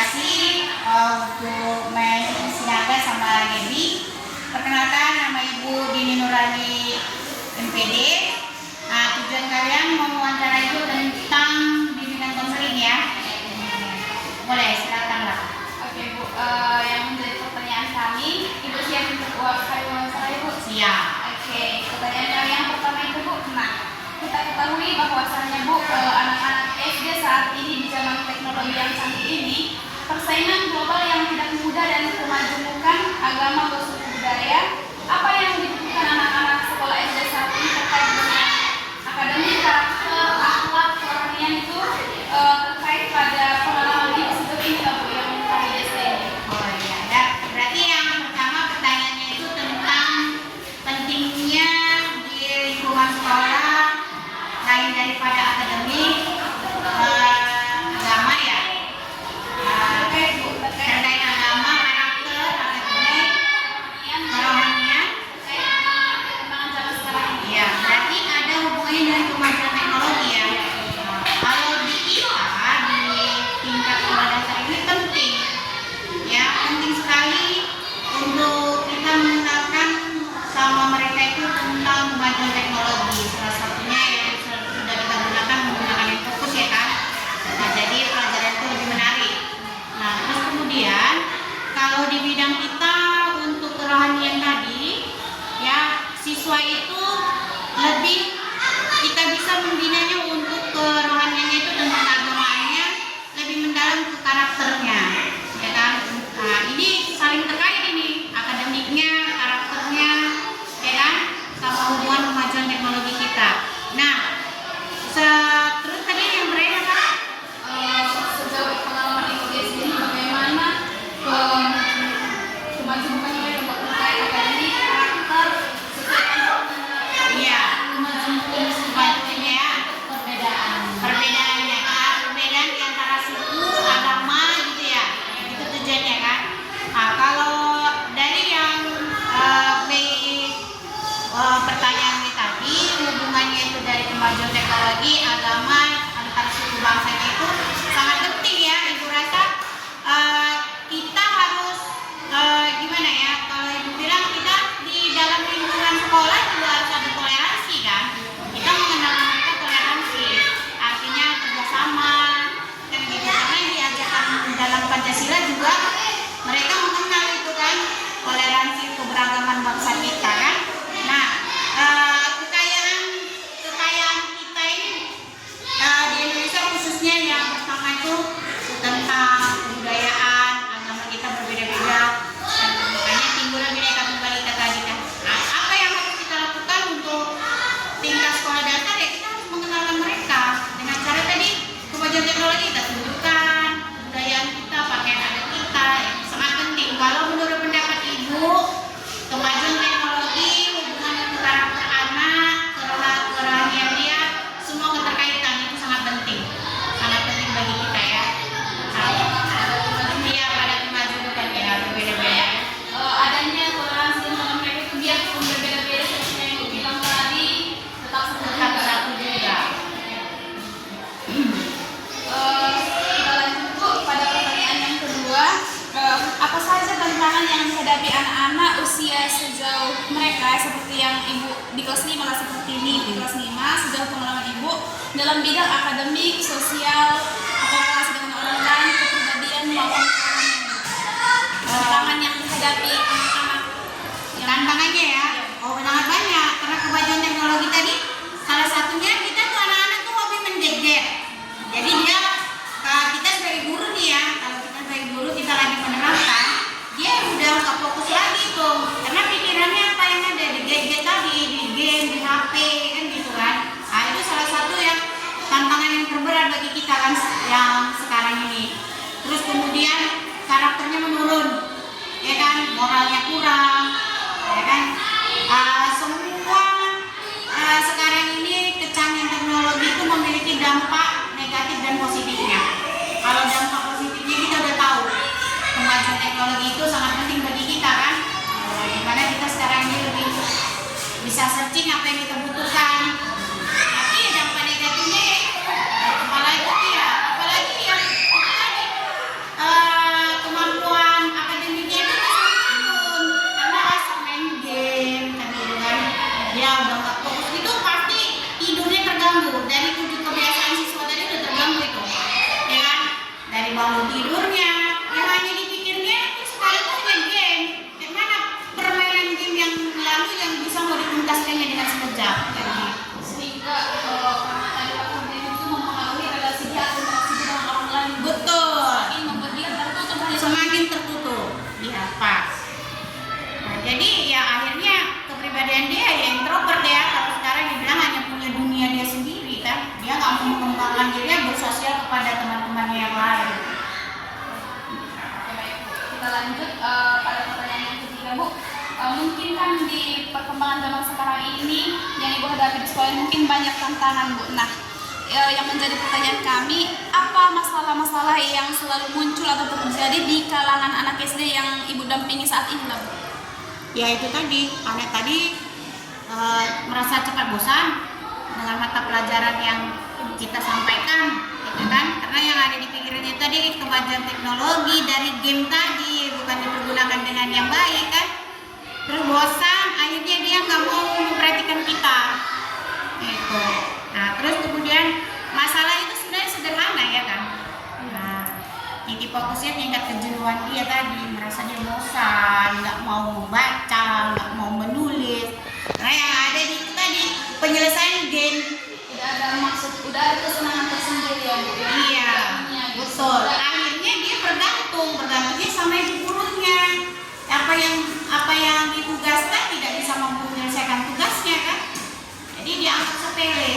kasih untuk siaga sama Gaby. Perkenalkan, nama Ibu Dini Nurani MPD. Tujuan kalian mau wawancara itu tentang bimbingan konseling ya. Boleh, silakan lah. Oke Bu, yang menjadi pertanyaan kami, Ibu siap untuk wawancara Ibu? Siap. Oke, pertanyaan kami yang pertama itu Bu, kita ketahui bahwasannya Bu, anak-anak SD saat ini di zaman teknologi yang canggih ini, persaingan global yang tidak mudah dan kemajemukan agama bersuku budaya, apa yang dibutuhkan anak-anak sekolah SD saat ini terkait dengan akademik, karakter, akhlak, kerohanian itu terkait pada pengalaman hidup sejauh ini Bu yang kami di SD ini. Oh iya, ya. Berarti yang pertama pertanyaannya itu tentang pentingnya di lingkungan sekolah lain daripada akademik, agama ya. Terkait agama, karakter, akademik, kerohanian. Perkembangan zaman sekarang ini. Iya, berarti ada hubungannya dengan kemajuan teknologi ya. Kalau di kita di tingkat sekolah dasar ini penting, ya penting sekali untuk kita mengenalkan sama mereka itu tentang kemajuan teknologi. Salah satunya yang sudah kita gunakan menggunakan yang fokus ya kan. Nah, jadi pelajaran itu lebih menarik. Nah, terus kemudian kalau di bidang kita untuk kerohanian tadi, ya siswa itu lebih kita bisa membinanya untuk kerohaniannya itu tentang agamaannya lebih mendalam ke karakternya, ya kan? Nah, ini saling terkait ini akademiknya, karakternya, ya kan? Sama hubungan kemajuan teknologi kita. Nah, terus tadi yang berapa Pak? Sejauh pengalaman Ibu di sini bagaimana kemajuannya yang terkait akademik, karakter, Iya, kemajuan ya. Perbedaannya, perbedaan di antara suku, agama gitu ya. Itu tujuannya kan. Nah, kalau dari yang pertanyaan ini tadi, hubungannya itu dari kemajuan teknologi, agama, antar suku bangsanya itu sangat penting ya. Ibu rasa kita harus gimana ya? Kalau Ibu bilang kita di dalam lingkungan sekolah juga harus ada toleransi kan? Kita mengenal mereka toleransi, artinya kerjasama, kan gitu. Karena diajarkan dalam Pancasila juga mereka mengenal itu kan toleransi keberagaman bangsa kita kan. Nah, kekayaan kita ini di Indonesia khususnya yang pertama itu tentang kebudayaan, agama kita berbeda-beda, dan makanya timbullah Bhinneka Tunggal Ika tadi kan. Nah, apa yang harus kita lakukan untuk tingkat sekolah dasar ya kita harus mengenal mereka dengan cara tadi kemajuan teknologi kita tunjukkan kebudayaan kita, pakaian adat kita ya, sangat penting. Kalau menurut pendapat Ibu, kemajuan teknologi, hubungan dengan karakter anak, kerohanian dia, semua keterkaitan itu sangat penting bagi kita ya. Iya, pada kemajuan ya berbeda-beda. adanya toleransi antara mereka itu biarpun berbeda-beda seperti yang Ibu bilang tadi tetap Satu juga. Kita lanjut Bu pada pertanyaan yang kedua. Apa saja tantangan yang dihadapi anak-anak usia sejauh mereka seperti yang Ibu di kelas 5 lah seperti ini di kelas 5 sejauh pengalaman Ibu dalam bidang akademik, sosial, atau relasi dengan orang lain, kepribadian maupun tantangan yang dihadapi anak-anak Tantangannya ya, sangat banyak karena kemajuan teknologi tadi salah satunya kita tuh anak-anak tuh hobi menjejer. Jadi dia kita sebagai guru nih ya, kalau kita sebagai guru kita lagi menerangkan, dia udah nggak fokus lagi tuh karena pikirannya apa yang ada di gadget tadi, di game, di HP kan gitu kan. Nah, itu salah satu yang tantangan yang terberat bagi kita kan yang sekarang ini. Terus kemudian karakternya menurun, ya kan, moralnya kurang, ya kan. Semua sekarang ini kecanggihan teknologi itu memiliki dampak negatif dan positifnya. Kalau dampak positifnya kita udah tahu, kemajuan teknologi itu sangat penting bagi kita kan. Dimana kita sekarang ini lebih bisa searching apa yang kita butuhkan. Tapi dampak negatifnya ya apalagi yang tadi dihafal. Nah, jadi ya akhirnya kepribadian dia ya introvert ya. Kalau sekarang dibilang hanya punya dunia dia sendiri kan, dia nggak mau mengembangkan dirinya bersosial kepada teman-temannya yang lain. Oke, baik, Bu. Kita lanjut pada pertanyaan yang ketiga, Bu. Mungkin kan di perkembangan zaman sekarang ini yang Ibu hadapi di sekolah mungkin banyak tantangan, Bu. Nah, yang menjadi pertanyaan kami, apa masalah-masalah yang selalu muncul atau terjadi di kalangan anak SD yang Ibu dampingi saat ini, Bu? Ya itu tadi, anak tadi merasa cepat bosan dengan mata pelajaran yang kita sampaikan, gitu kan? Karena yang ada di pikirannya tadi kemajuan teknologi dari game tadi bukan dipergunakan dengan yang baik kan? Terus bosan, akhirnya dia nggak mau memperhatikan kita, gitu. Nah terus kemudian masalah itu sebenarnya sederhana ya kan? Nah, inti fokusnya tingkat kejenuhan dia tadi, merasa dia bosan, nggak mau membaca, nggak mau menulis. Nah yang ada di itu tadi penyelesaian game. Udah ada maksud, udah ada kesenangan tersendiri ya, Bu. Iya, betul. Akhirnya dia bergantungnya sama ibu gurunya. Apa yang ditugaskan tidak bisa mampu menyelesaikan tugasnya kan? Jadi dianggap sepele.